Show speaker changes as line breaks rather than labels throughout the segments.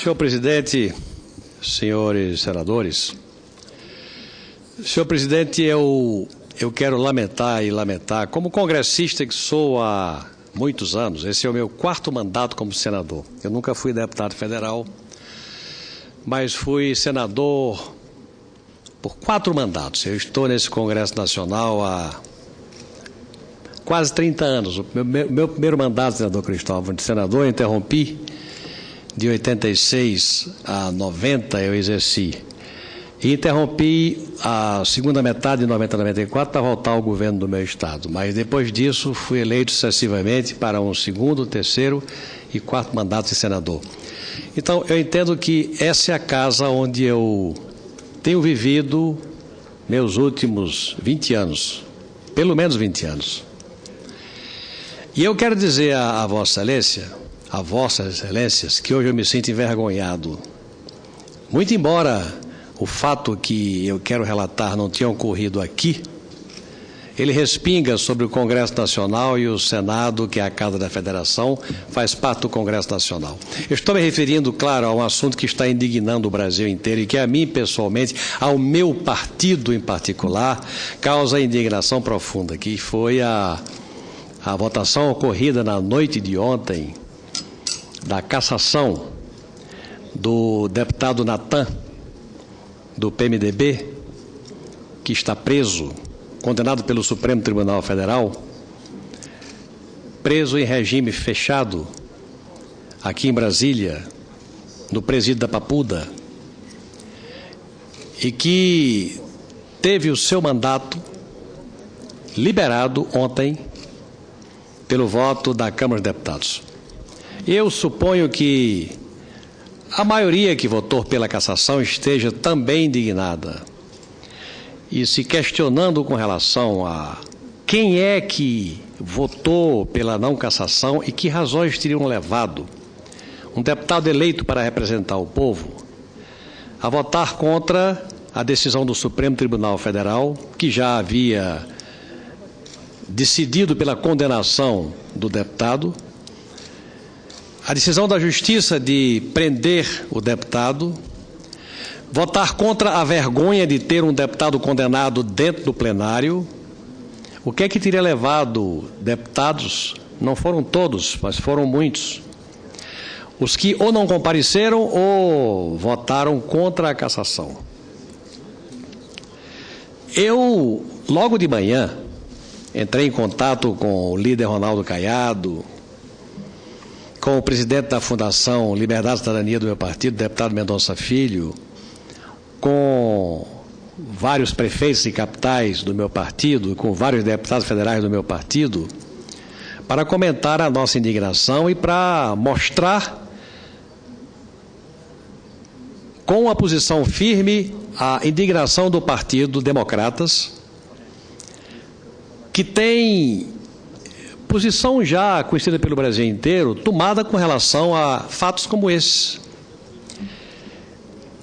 Senhor presidente, senhores senadores, senhor presidente, eu quero lamentar, como congressista que sou há muitos anos, esse é o meu 4º mandato como senador. Eu nunca fui deputado federal, mas fui senador por 4 mandatos. Eu estou nesse Congresso Nacional há quase 30 anos. O meu primeiro mandato, senador Cristóvão, de senador, eu interrompi. De 86 a 90 eu exerci. E interrompi a segunda metade de 90 a 94 para voltar ao governo do meu estado. Mas depois disso fui eleito sucessivamente para um 2º, 3º e 4º mandato de senador. Então eu entendo que essa é a casa onde eu tenho vivido meus últimos 20 anos, pelo menos 20 anos. E eu quero dizer a Vossa Excelência, a Vossas Excelências, que hoje eu me sinto envergonhado. Muito embora o fato que eu quero relatar não tenha ocorrido aqui, ele respinga sobre o Congresso Nacional e o Senado, que é a Casa da Federação, faz parte do Congresso Nacional. Eu estou me referindo, claro, a um assunto que está indignando o Brasil inteiro e que a mim, pessoalmente, ao meu partido em particular, causa indignação profunda, que foi a votação ocorrida na noite de ontem da cassação do deputado Natan, do PMDB, que está preso, condenado pelo Supremo Tribunal Federal, preso em regime fechado, aqui em Brasília, no presídio da Papuda, e que teve o seu mandato liberado ontem pelo voto da Câmara dos Deputados. Eu suponho que a maioria que votou pela cassação esteja também indignada e se questionando com relação a quem é que votou pela não cassação e que razões teriam levado um deputado eleito para representar o povo a votar contra a decisão do Supremo Tribunal Federal, que já havia decidido pela condenação do deputado, a decisão da Justiça de prender o deputado, votar contra a vergonha de ter um deputado condenado dentro do plenário. O que é que teria levado deputados, não foram todos, mas foram muitos, os que ou não compareceram ou votaram contra a cassação. Eu, logo de manhã, entrei em contato com o líder Ronaldo Caiado, com o presidente da Fundação Liberdade e Cidadania do meu partido, deputado Mendonça Filho, com vários prefeitos e capitais do meu partido, com vários deputados federais do meu partido, para comentar a nossa indignação e para mostrar com a posição firme a indignação do Partido Democratas, que tem posição já conhecida pelo Brasil inteiro, tomada com relação a fatos como esse.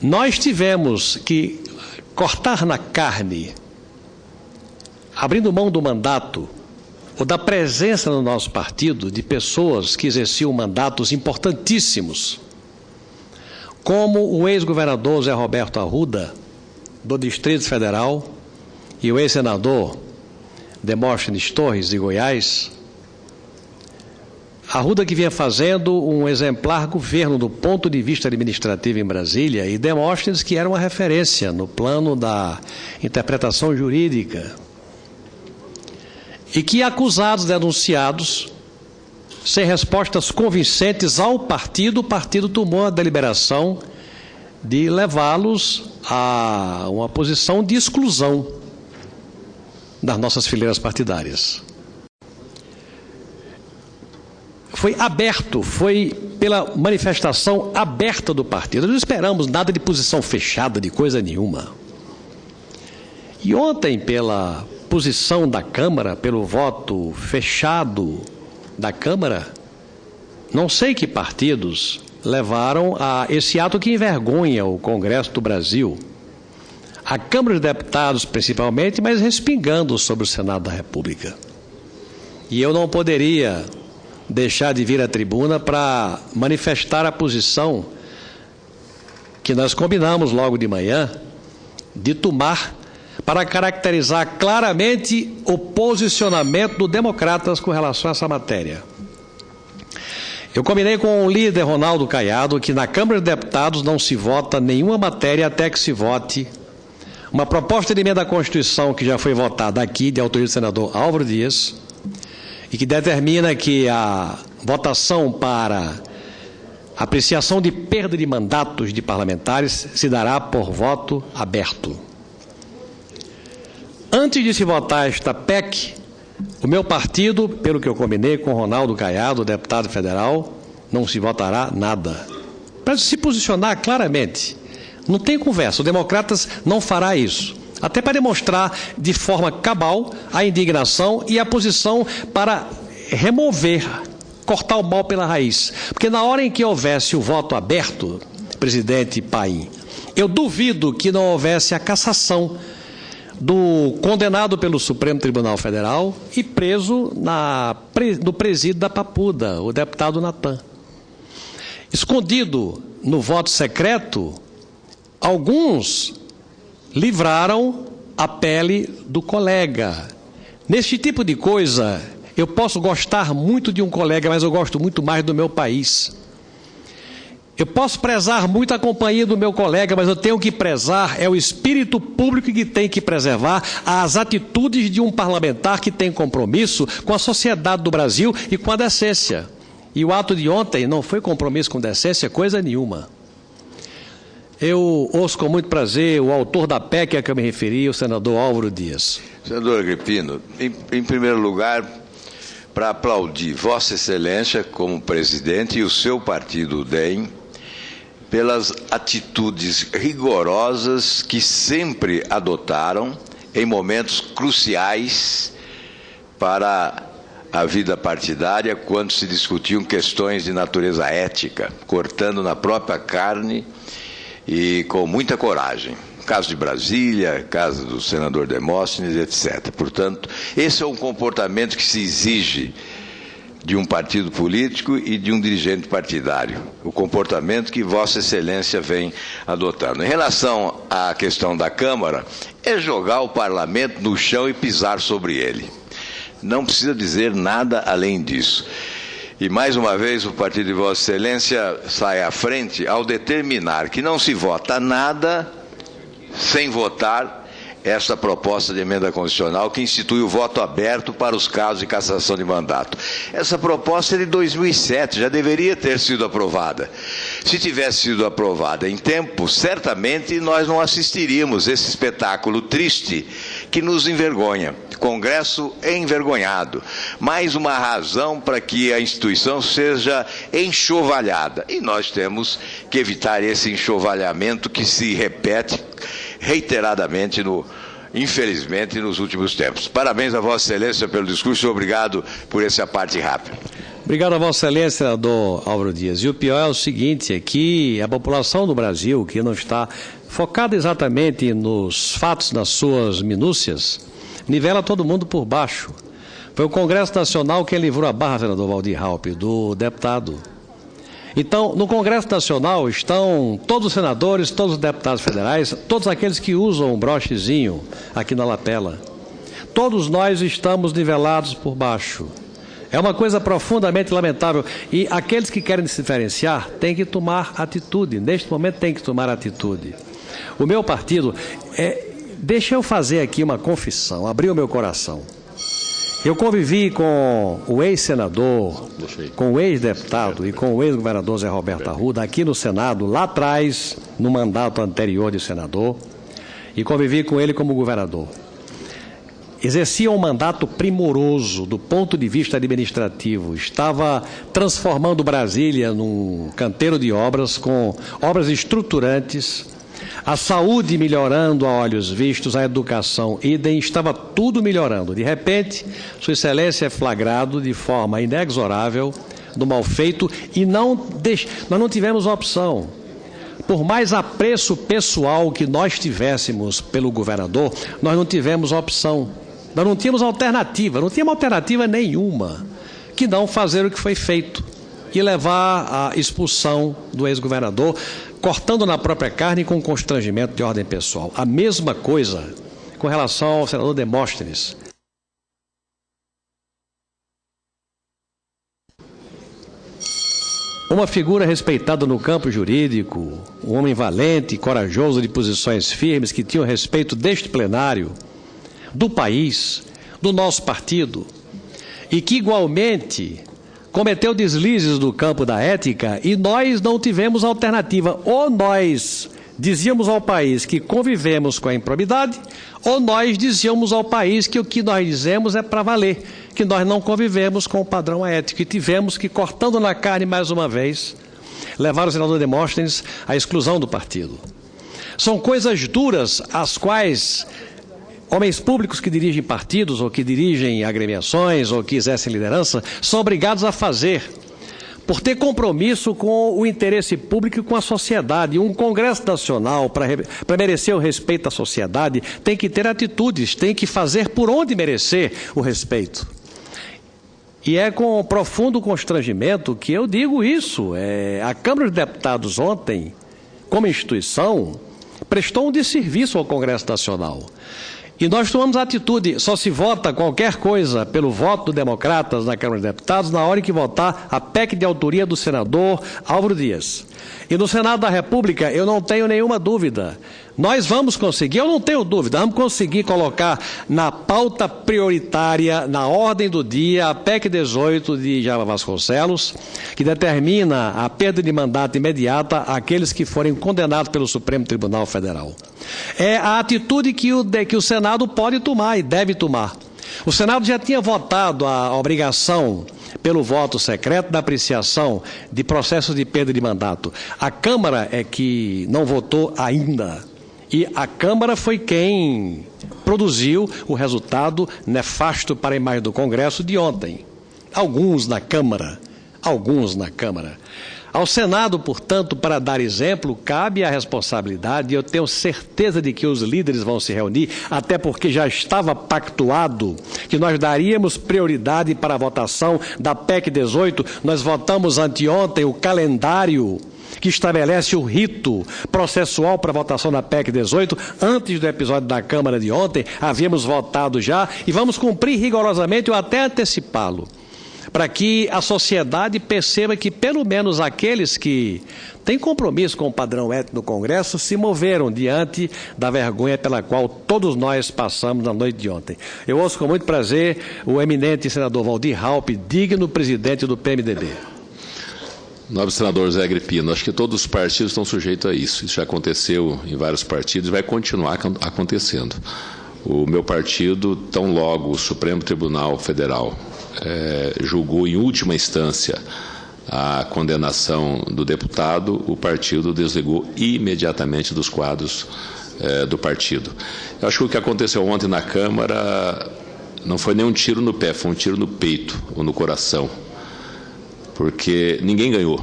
Nós tivemos que cortar na carne, abrindo mão do mandato, ou da presença no nosso partido de pessoas que exerciam mandatos importantíssimos, como o ex-governador Zé Roberto Arruda, do Distrito Federal, e o ex-senador Demóstenes Torres, de Goiás. Arruda, que vinha fazendo um exemplar governo do ponto de vista administrativo em Brasília, e Demóstenes, que era uma referência no plano da interpretação jurídica, e que, acusados, denunciados, sem respostas convincentes ao partido, o partido tomou a deliberação de levá-los a uma posição de exclusão das nossas fileiras partidárias. Foi aberto, foi pela manifestação aberta do partido. Nós não esperamos nada de posição fechada, de coisa nenhuma. E ontem, pela posição da Câmara, pelo voto fechado da Câmara, não sei que partidos levaram a esse ato que envergonha o Congresso do Brasil, a Câmara de Deputados principalmente, mas respingando sobre o Senado da República. E eu não poderia deixar de vir à tribuna para manifestar a posição que nós combinamos logo de manhã de tomar para caracterizar claramente o posicionamento do Democratas com relação a essa matéria. Eu combinei com o líder Ronaldo Caiado que na Câmara de Deputados não se vota nenhuma matéria até que se vote uma proposta de emenda à Constituição que já foi votada aqui, de autoria do senador Álvaro Dias, e que determina que a votação para apreciação de perda de mandatos de parlamentares se dará por voto aberto. Antes de se votar esta PEC, o meu partido, pelo que eu combinei com Ronaldo Caiado, deputado federal, não se votará nada. Para se posicionar claramente. Não tem conversa, o Democratas não fará isso. Até para demonstrar de forma cabal a indignação e a posição para remover, cortar o mal pela raiz. Porque na hora em que houvesse o voto aberto, presidente Paim, eu duvido que não houvesse a cassação do condenado pelo Supremo Tribunal Federal e preso no presídio da Papuda, o deputado Natan. Escondido no voto secreto, alguns livraram a pele do colega. Neste tipo de coisa, eu posso gostar muito de um colega, mas eu gosto muito mais do meu país. Eu posso prezar muito a companhia do meu colega, mas eu tenho que prezar o espírito público que tem que preservar as atitudes de um parlamentar que tem compromisso com a sociedade do Brasil e com a decência. E o ato de ontem não foi compromisso com decência, coisa nenhuma. Eu ouço com muito prazer o autor da PEC a que eu me referi, o senador Álvaro Dias.
Senador Agripino, em primeiro lugar, para aplaudir Vossa Excelência como presidente e o seu partido, o DEM, pelas atitudes rigorosas que sempre adotaram em momentos cruciais para a vida partidária, quando se discutiam questões de natureza ética, cortando na própria carne e com muita coragem. Caso de Brasília, caso do senador Demóstenes, etc. Portanto, esse é um comportamento que se exige de um partido político e de um dirigente partidário, o comportamento que Vossa Excelência vem adotando. Em relação à questão da Câmara, é jogar o parlamento no chão e pisar sobre ele. Não precisa dizer nada além disso. E, mais uma vez, o partido de Vossa Excelência sai à frente ao determinar que não se vota nada sem votar esta proposta de emenda constitucional que institui o voto aberto para os casos de cassação de mandato. Essa proposta é de 2007, já deveria ter sido aprovada. Se tivesse sido aprovada em tempo, certamente nós não assistiríamos esse espetáculo triste que nos envergonha. Congresso envergonhado. Mais uma razão para que a instituição seja enxovalhada. E nós temos que evitar esse enxovalhamento que se repete reiteradamente, infelizmente, nos últimos tempos. Parabéns a Vossa Excelência pelo discurso e obrigado por essa parte rápida.
Obrigado a Vossa Excelência, senador Álvaro Dias. E o pior é o seguinte, é que a população do Brasil, que não está focada exatamente nos fatos, nas suas minúcias, nivela todo mundo por baixo. Foi o Congresso Nacional quem livrou a barra, senador Valdir Raupp, do deputado. Então, no Congresso Nacional estão todos os senadores, todos os deputados federais, todos aqueles que usam um brochezinho aqui na lapela. Todos nós estamos nivelados por baixo. É uma coisa profundamente lamentável. E aqueles que querem se diferenciar têm que tomar atitude. Neste momento têm que tomar atitude. O meu partido, deixa eu fazer aqui uma confissão, abrir o meu coração. Eu convivi com o ex-senador, com o ex-deputado e com o ex-governador Zé Roberto Arruda aqui no Senado, lá atrás, no mandato anterior de senador, e convivi com ele como governador. Exercia um mandato primoroso do ponto de vista administrativo, estava transformando Brasília num canteiro de obras, com obras estruturantes, a saúde melhorando a olhos vistos, a educação idem, estava tudo melhorando. De repente, Sua Excelência é flagrado de forma inexorável do mal feito e nós não tivemos opção. Por mais apreço pessoal que nós tivéssemos pelo governador, nós não tivemos opção. Nós não tínhamos alternativa, não tínhamos alternativa nenhuma que não fazer o que foi feito. e levar à expulsão do ex-governador, cortando na própria carne com constrangimento de ordem pessoal. A mesma coisa com relação ao senador Demóstenes. Uma figura respeitada no campo jurídico, um homem valente e corajoso de posições firmes que tinha o respeito deste plenário, do país, do nosso partido, e que igualmente cometeu deslizes do campo da ética, e nós não tivemos alternativa. Ou nós dizíamos ao país que convivemos com a improbidade, ou nós dizíamos ao país que o que nós dizemos é para valer, que nós não convivemos com o padrão ético, e tivemos que, cortando na carne mais uma vez, levar o senador Demóstenes à exclusão do partido. São coisas duras as quais homens públicos que dirigem partidos ou que dirigem agremiações ou que exercem liderança são obrigados a fazer, por ter compromisso com o interesse público e com a sociedade. Um Congresso Nacional, para merecer o respeito da sociedade, tem que ter atitudes, tem que fazer por onde merecer o respeito. E é com profundo constrangimento que eu digo isso. A Câmara de Deputados ontem, como instituição, prestou um desserviço ao Congresso Nacional. E nós tomamos atitude. Só se vota qualquer coisa pelo voto dos democratas na Câmara de Deputados na hora em que votar a PEC de autoria do senador Álvaro Dias. E no Senado da República, eu não tenho nenhuma dúvida. Nós vamos conseguir, eu não tenho dúvida, vamos conseguir colocar na pauta prioritária, na ordem do dia, a PEC 18 de Jarbas Vasconcelos, que determina a perda de mandato imediata àqueles que forem condenados pelo Supremo Tribunal Federal. É a atitude que o Senado pode tomar e deve tomar. O Senado já tinha votado a obrigação pelo voto secreto da apreciação de processos de perda de mandato. A Câmara é que não votou ainda. E a Câmara foi quem produziu o resultado nefasto para a imagem do Congresso de ontem. Alguns na Câmara. Ao Senado, portanto, para dar exemplo, cabe a responsabilidade, e eu tenho certeza de que os líderes vão se reunir, até porque já estava pactuado que nós daríamos prioridade para a votação da PEC 18. Nós votamos anteontem o calendário que estabelece o rito processual para a votação da PEC 18, antes do episódio da Câmara de ontem, havíamos votado já, e vamos cumprir rigorosamente ou até antecipá-lo, para que a sociedade perceba que, pelo menos, aqueles que têm compromisso com o padrão ético do Congresso se moveram diante da vergonha pela qual todos nós passamos na noite de ontem. Eu ouço com muito prazer o eminente senador Waldir Raupp, digno presidente do PMDB.
Nobre senador Zé Agripino, acho que todos os partidos estão sujeitos a isso. Isso já aconteceu em vários partidos e vai continuar acontecendo. O meu partido, tão logo o Supremo Tribunal Federal julgou em última instância a condenação do deputado, o partido desligou imediatamente dos quadros do partido. Eu acho que o que aconteceu ontem na Câmara não foi nem um tiro no pé, foi um tiro no peito ou no coração, porque ninguém ganhou.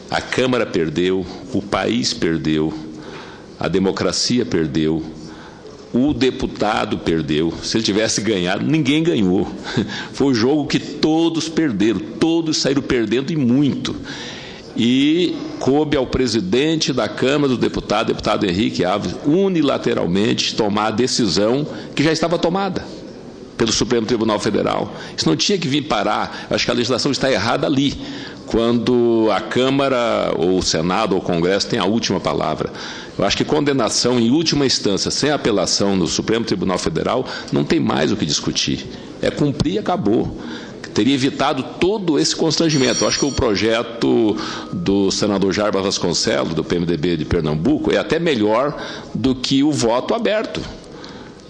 A Câmara perdeu, o país perdeu, a democracia perdeu, o deputado perdeu. Se ele tivesse ganhado, ninguém ganhou. Foi um jogo que todos perderam, todos saíram perdendo e muito. E coube ao presidente da Câmara dos Deputados, deputado Henrique Alves, unilateralmente tomar a decisão que já estava tomada pelo Supremo Tribunal Federal. Isso não tinha que vir parar. Acho que a legislação está errada ali, quando a Câmara, ou o Senado, ou o Congresso tem a última palavra. Eu acho que condenação em última instância, sem apelação no Supremo Tribunal Federal, não tem mais o que discutir. É cumprir e acabou. Teria evitado todo esse constrangimento. Eu acho que o projeto do senador Jarbas Vasconcelos, do PMDB de Pernambuco, é até melhor do que o voto aberto,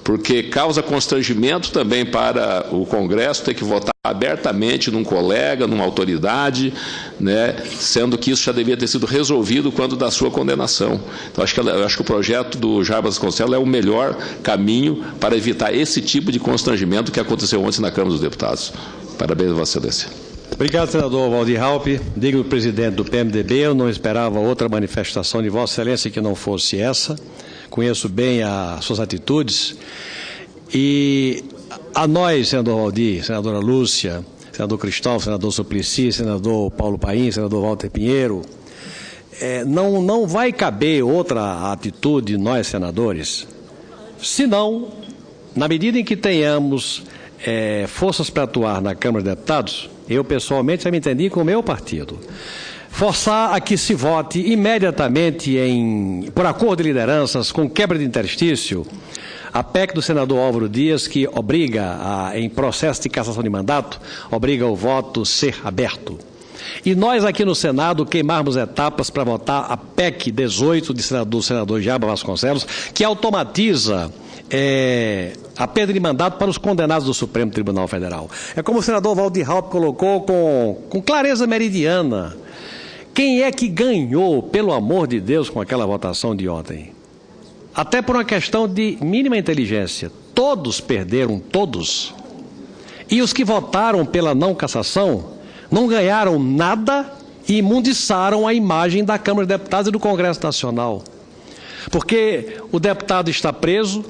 porque causa constrangimento também para o Congresso ter que votar abertamente num colega, numa autoridade, né, sendo que isso já devia ter sido resolvido quando da sua condenação. Então, acho que o projeto do Jarbas Vasconcelos é o melhor caminho para evitar esse tipo de constrangimento que aconteceu ontem na Câmara dos Deputados. Parabéns, Vossa Excelência.
Obrigado, senador Waldir Raupp, digno presidente do PMDB. Eu não esperava outra manifestação de Vossa Excelência que não fosse essa. Conheço bem as suas atitudes. E a nós, senador Waldir, senadora Lúcia, senador Cristóvão, senador Suplicy, senador Paulo Paim, senador Walter Pinheiro, não vai caber outra atitude de nós, senadores, senão, na medida em que tenhamos forças para atuar na Câmara de Deputados, eu pessoalmente já me entendi com o meu partido, forçar a que se vote imediatamente, por acordo de lideranças, com quebra de interstício, a PEC do senador Álvaro Dias, que obriga, em processo de cassação de mandato, obriga o voto ser aberto. E nós aqui no Senado queimarmos etapas para votar a PEC 18 do senador Jaba Vasconcelos, que automatiza a perda de mandato para os condenados do Supremo Tribunal Federal. É como o senador Waldir Raupp colocou com clareza meridiana. Quem é que ganhou, pelo amor de Deus, com aquela votação de ontem? Até por uma questão de mínima inteligência. Todos perderam, todos. E os que votaram pela não cassação não ganharam nada e imundiçaram a imagem da Câmara de Deputados e do Congresso Nacional. Porque o deputado está preso,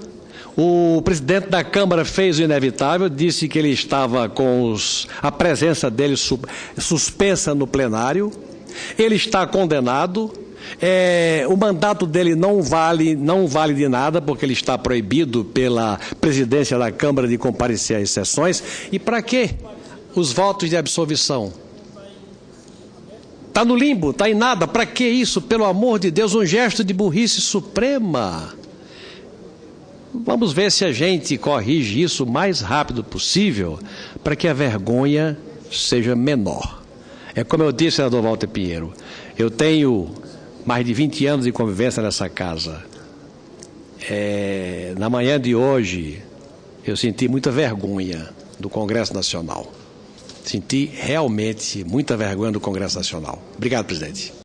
o presidente da Câmara fez o inevitável, disse que ele estava com a presença dele suspensa no plenário, ele está condenado. O mandato dele não vale de nada, porque ele está proibido pela presidência da Câmara de comparecer às sessões. E para quê os votos de absolvição? Está no limbo, está em nada. Para que isso? Pelo amor de Deus, um gesto de burrice suprema. Vamos ver se a gente corrige isso o mais rápido possível, para que a vergonha seja menor. É como eu disse, senador Walter Pinheiro, eu tenho mais de 20 anos de convivência nessa casa. Na manhã de hoje, eu senti muita vergonha do Congresso Nacional. Senti realmente muita vergonha do Congresso Nacional. Obrigado, presidente.